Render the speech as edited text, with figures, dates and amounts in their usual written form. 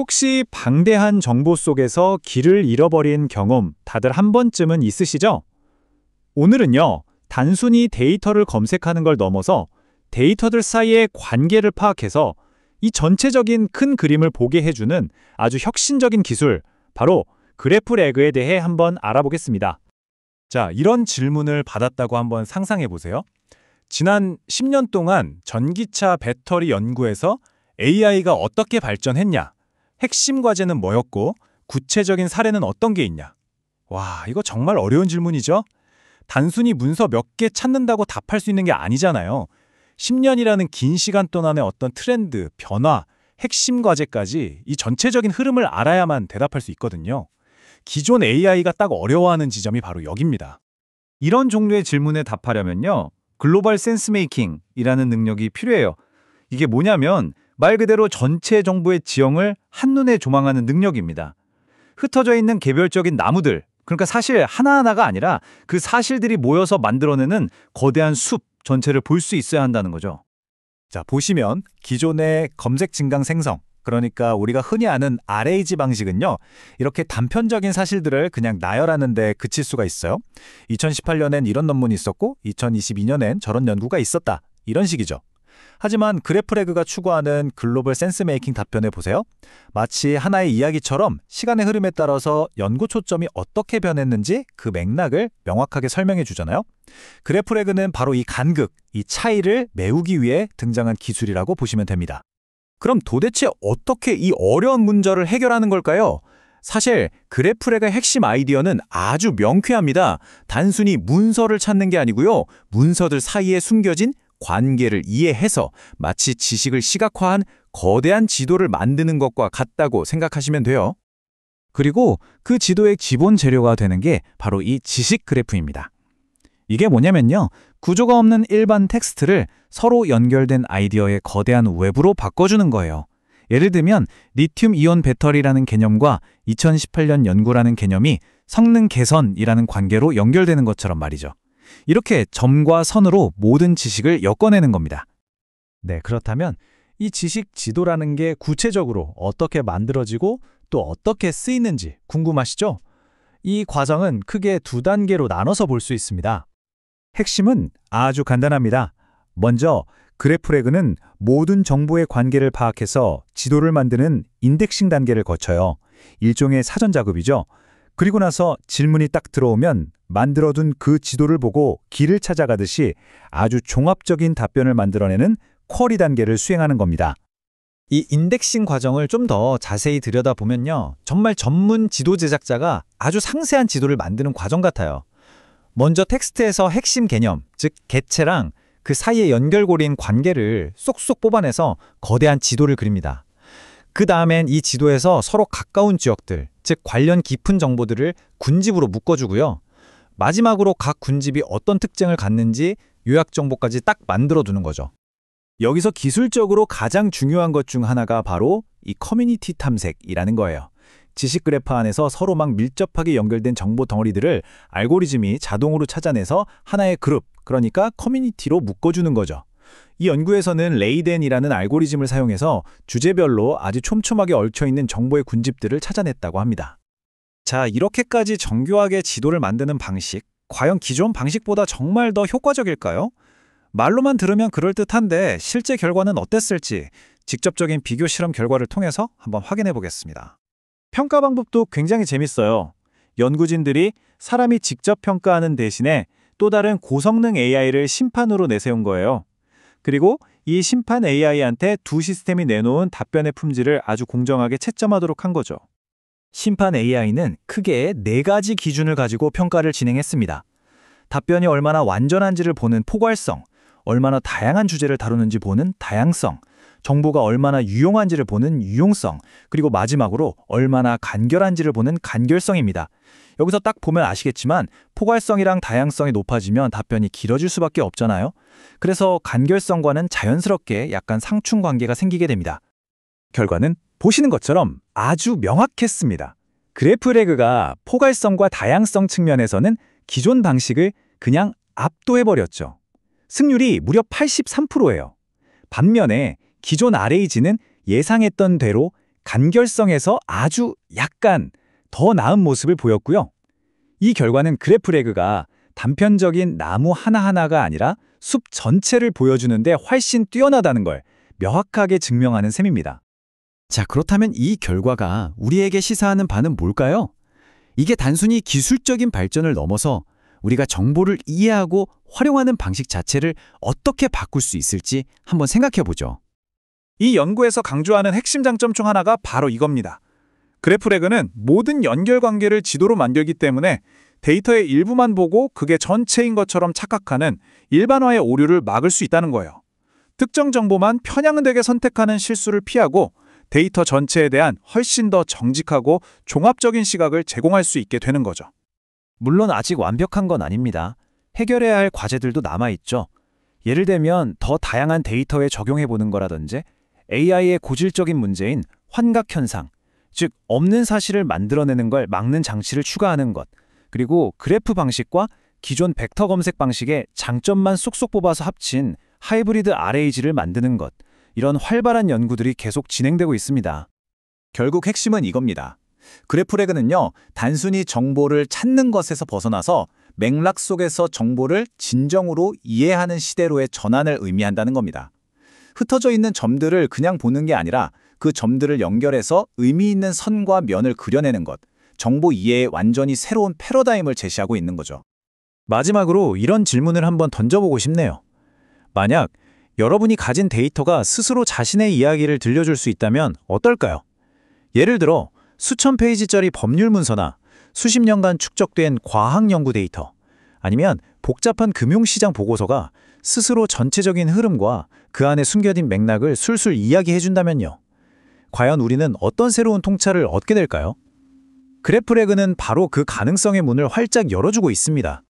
혹시 방대한 정보 속에서 길을 잃어버린 경험 다들 한 번쯤은 있으시죠? 오늘은요, 단순히 데이터를 검색하는 걸 넘어서 데이터들 사이의 관계를 파악해서 이 전체적인 큰 그림을 보게 해주는 아주 혁신적인 기술, 바로 그래프레그에 대해 한번 알아보겠습니다. 자, 이런 질문을 받았다고 한번 상상해 보세요. 지난 10년 동안 전기차 배터리 연구에서 AI가 어떻게 발전했냐? 핵심 과제는 뭐였고 구체적인 사례는 어떤 게 있냐? 와, 이거 정말 어려운 질문이죠? 단순히 문서 몇 개 찾는다고 답할 수 있는 게 아니잖아요. 10년이라는 긴 시간 동안의 어떤 트렌드, 변화, 핵심 과제까지 이 전체적인 흐름을 알아야만 대답할 수 있거든요. 기존 AI가 딱 어려워하는 지점이 바로 여기입니다. 이런 종류의 질문에 답하려면요, 글로벌 센스 메이킹이라는 능력이 필요해요. 이게 뭐냐면 말 그대로 전체 정보의 지형을 한눈에 조망하는 능력입니다. 흩어져 있는 개별적인 나무들, 그러니까 사실 하나하나가 아니라 그 사실들이 모여서 만들어내는 거대한 숲 전체를 볼 수 있어야 한다는 거죠. 자, 보시면 기존의 검색 증강 생성, 그러니까 우리가 흔히 아는 RAG 방식은요, 이렇게 단편적인 사실들을 그냥 나열하는 데 그칠 수가 있어요. 2018년엔 이런 논문이 있었고 2022년엔 저런 연구가 있었다, 이런 식이죠. 하지만 그래프레그가 추구하는 글로벌 센스 메이킹 답변해 보세요. 마치 하나의 이야기처럼 시간의 흐름에 따라서 연구 초점이 어떻게 변했는지 그 맥락을 명확하게 설명해 주잖아요. 그래프레그는 바로 이 간극, 이 차이를 메우기 위해 등장한 기술이라고 보시면 됩니다. 그럼 도대체 어떻게 이 어려운 문제를 해결하는 걸까요? 사실 그래프레그의 핵심 아이디어는 아주 명쾌합니다. 단순히 문서를 찾는 게 아니고요, 문서들 사이에 숨겨진 관계를 이해해서 마치 지식을 시각화한 거대한 지도를 만드는 것과 같다고 생각하시면 돼요. 그리고 그 지도의 기본 재료가 되는 게 바로 이 지식 그래프입니다. 이게 뭐냐면요, 구조가 없는 일반 텍스트를 서로 연결된 아이디어의 거대한 웹으로 바꿔주는 거예요. 예를 들면 리튬 이온 배터리라는 개념과 2018년 연구라는 개념이 성능 개선이라는 관계로 연결되는 것처럼 말이죠. 이렇게 점과 선으로 모든 지식을 엮어내는 겁니다. 네, 그렇다면 이 지식 지도라는 게 구체적으로 어떻게 만들어지고 또 어떻게 쓰이는지 궁금하시죠? 이 과정은 크게 두 단계로 나눠서 볼 수 있습니다. 핵심은 아주 간단합니다. 먼저 그래프레그는 모든 정보의 관계를 파악해서 지도를 만드는 인덱싱 단계를 거쳐요. 일종의 사전 작업이죠. 그리고 나서 질문이 딱 들어오면 만들어둔 그 지도를 보고 길을 찾아가듯이 아주 종합적인 답변을 만들어내는 쿼리 단계를 수행하는 겁니다. 이 인덱싱 과정을 좀 더 자세히 들여다보면요, 정말 전문 지도 제작자가 아주 상세한 지도를 만드는 과정 같아요. 먼저 텍스트에서 핵심 개념, 즉 개체랑 그 사이에 연결고리인 관계를 쏙쏙 뽑아내서 거대한 지도를 그립니다. 그 다음엔 이 지도에서 서로 가까운 지역들, 즉 관련 깊은 정보들을 군집으로 묶어주고요. 마지막으로 각 군집이 어떤 특징을 갖는지 요약 정보까지 딱 만들어두는 거죠. 여기서 기술적으로 가장 중요한 것 중 하나가 바로 이 커뮤니티 탐색이라는 거예요. 지식 그래프 안에서 서로 막 밀접하게 연결된 정보 덩어리들을 알고리즘이 자동으로 찾아내서 하나의 그룹, 그러니까 커뮤니티로 묶어주는 거죠. 이 연구에서는 레이덴이라는 알고리즘을 사용해서 주제별로 아주 촘촘하게 얽혀있는 정보의 군집들을 찾아냈다고 합니다. 자, 이렇게까지 정교하게 지도를 만드는 방식, 과연 기존 방식보다 정말 더 효과적일까요? 말로만 들으면 그럴듯한데 실제 결과는 어땠을지 직접적인 비교 실험 결과를 통해서 한번 확인해 보겠습니다. 평가 방법도 굉장히 재밌어요. 연구진들이 사람이 직접 평가하는 대신에 또 다른 고성능 AI를 심판으로 내세운 거예요. 그리고 이 심판 AI한테 두 시스템이 내놓은 답변의 품질을 아주 공정하게 채점하도록 한 거죠. 심판 AI는 크게 4가지 기준을 가지고 평가를 진행했습니다. 답변이 얼마나 완전한지를 보는 포괄성, 얼마나 다양한 주제를 다루는지 보는 다양성, 정보가 얼마나 유용한지를 보는 유용성, 그리고 마지막으로 얼마나 간결한지를 보는 간결성입니다. 여기서 딱 보면 아시겠지만 포괄성이랑 다양성이 높아지면 답변이 길어질 수밖에 없잖아요. 그래서 간결성과는 자연스럽게 약간 상충 관계가 생기게 됩니다. 결과는 보시는 것처럼 아주 명확했습니다. 그래프레그가 포괄성과 다양성 측면에서는 기존 방식을 그냥 압도해버렸죠. 승률이 무려 83%예요. 반면에 기존 RAG는 예상했던 대로 간결성에서 아주 약간 더 나은 모습을 보였고요. 이 결과는 그래프레그가 단편적인 나무 하나하나가 아니라 숲 전체를 보여주는데 훨씬 뛰어나다는 걸 명확하게 증명하는 셈입니다. 자, 그렇다면 이 결과가 우리에게 시사하는 바는 뭘까요? 이게 단순히 기술적인 발전을 넘어서 우리가 정보를 이해하고 활용하는 방식 자체를 어떻게 바꿀 수 있을지 한번 생각해 보죠. 이 연구에서 강조하는 핵심 장점 중 하나가 바로 이겁니다. 그래프레그는 모든 연결관계를 지도로 만들기 때문에 데이터의 일부만 보고 그게 전체인 것처럼 착각하는 일반화의 오류를 막을 수 있다는 거예요. 특정 정보만 편향되게 선택하는 실수를 피하고 데이터 전체에 대한 훨씬 더 정직하고 종합적인 시각을 제공할 수 있게 되는 거죠. 물론 아직 완벽한 건 아닙니다. 해결해야 할 과제들도 남아있죠. 예를 들면 더 다양한 데이터에 적용해보는 거라든지 AI의 고질적인 문제인 환각현상, 즉 없는 사실을 만들어내는 걸 막는 장치를 추가하는 것, 그리고 그래프 방식과 기존 벡터 검색 방식의 장점만 쏙쏙 뽑아서 합친 하이브리드 RAG를 만드는 것, 이런 활발한 연구들이 계속 진행되고 있습니다. 결국 핵심은 이겁니다. 그래프레그는요, 단순히 정보를 찾는 것에서 벗어나서 맥락 속에서 정보를 진정으로 이해하는 시대로의 전환을 의미한다는 겁니다. 흩어져 있는 점들을 그냥 보는 게 아니라 그 점들을 연결해서 의미 있는 선과 면을 그려내는 것, 정보 이해의 완전히 새로운 패러다임을 제시하고 있는 거죠. 마지막으로 이런 질문을 한번 던져보고 싶네요. 만약 여러분이 가진 데이터가 스스로 자신의 이야기를 들려줄 수 있다면 어떨까요? 예를 들어 수천 페이지짜리 법률 문서나 수십 년간 축적된 과학 연구 데이터, 아니면 복잡한 금융시장 보고서가 스스로 전체적인 흐름과 그 안에 숨겨진 맥락을 술술 이야기해준다면요. 과연 우리는 어떤 새로운 통찰을 얻게 될까요? 그래프레그는 바로 그 가능성의 문을 활짝 열어주고 있습니다.